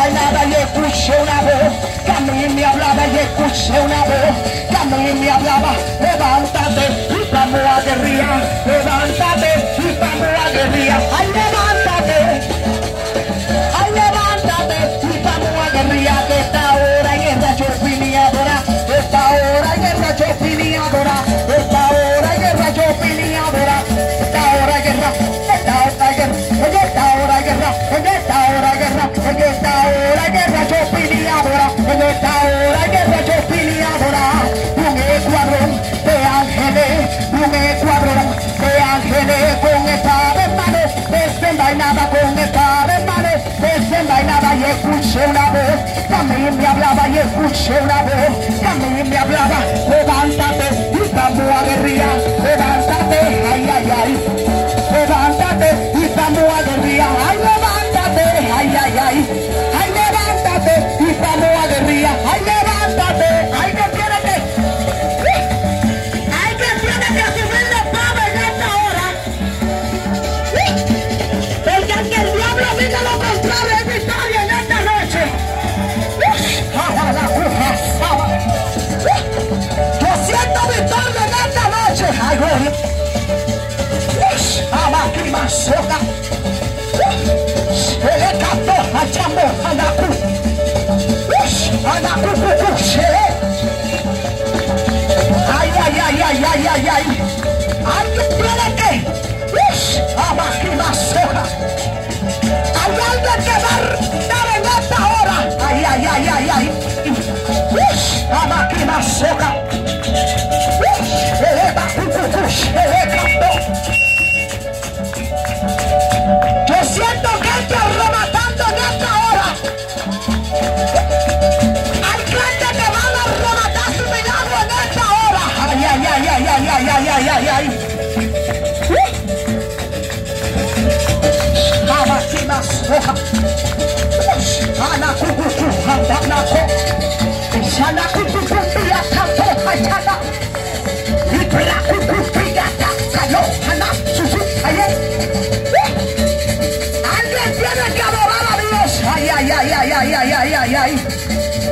bailaba y escuché una voz que a mí me hablaba y escuché una voz que a mí me hablaba. Levántate y vamos a guerrear, levántate y vamos a guerrear. Ay, levántate y vamos a guerrear, que esta hora en guerra yo vine a adorar, esta hora en guerra yo vine a adorar, esta hora en guerra yo vine a adorar, esta hora en guerra, esta hora en guerra, en esta hora en guerra, en esta hora en guerra, en esta hora en guerra yo vine a adorar, en esta hora en guerra yo vine a adorar. Un escuadrón de ángeles, un escuadrón de ángeles con espada en mano, desenvainaba con espada en mano, desenvainaba y escuché una voz que a mí me hablaba y escuché una voz que a mí me hablaba. Levántate y vamos a guerrear, levántate, ay, ay, ay, levántate y vamos a guerrear, ay, levántate, ay, ay, ay, ay, levántate y vamos a guerrear, ay, levántate, ay, que tiene que subir la pava en esta hora, porque aunque el diablo diga lo contrario es victoria en esta noche. Yo siento victoria en esta noche. Ay, gloria. Amakimasoka. Ele capó a chambo anaku. Anaku kukushele. Ay, ay, ay, ay, ay, ay, ay. Alguien tiene que. Amakimasoka. Hay alguien que va a dar en esta hora. Ay, ay, ay, ay, ay. Amakimasoka. Yo siento que estoy arrebatando en esta hora. Hay gente que van a arrebatar su milagro en esta hora. Ay, ay, ay, ay, ay, ay, ay, ay, ay, ay. Amakimasoka. Anakukuku, andanako. Shanakukukuya kanto hachana. Ibrakukukuya takalo hana susu aye. Alguien tiene que adorar a Dios. Ay, ay, ay, ay, ay, ay, ay, ay, ay.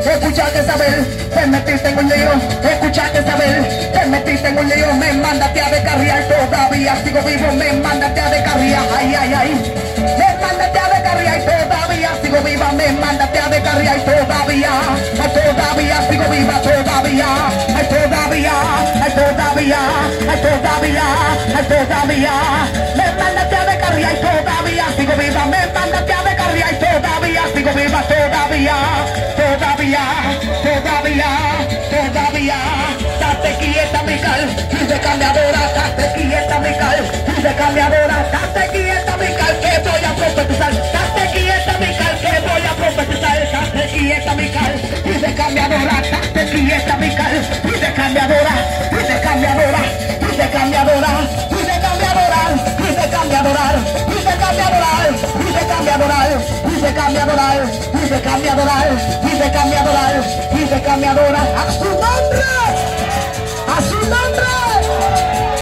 Escuchaste saber, te metiste en un lío. Escuchaste saber, te metiste en un lío. Me mandaste a descarriar, todavía sigo vivo. Me mandaste a descarriar, ay, ay, ay. Me mandaste a descarriar, todavía sigo viva. Me mandaste a descarriar, todavía sigo viva, todavía. Me mandaste a descarriar, todavía sigo viva. Me mandaste a descarriar, todavía sigo viva, todavía. Date quieta, Mical, y de cambiadora, date quieta, Mical, y de cambiadora, date quieta, Mical, que voy a profetizar, date quieta, Mical, que voy a profetizar, date quieta, Mical, y de cambiadora, date quieta, Mical, y de cambiadora, y de cambiadora, y de cambiadora, y de cambiadora, y de cambiadora, y de cambiadora, y de cambiadora, y de cambiadora, y de cambiadora, y de cambiadora, y de cambiadora, a su nombre, a su nombre.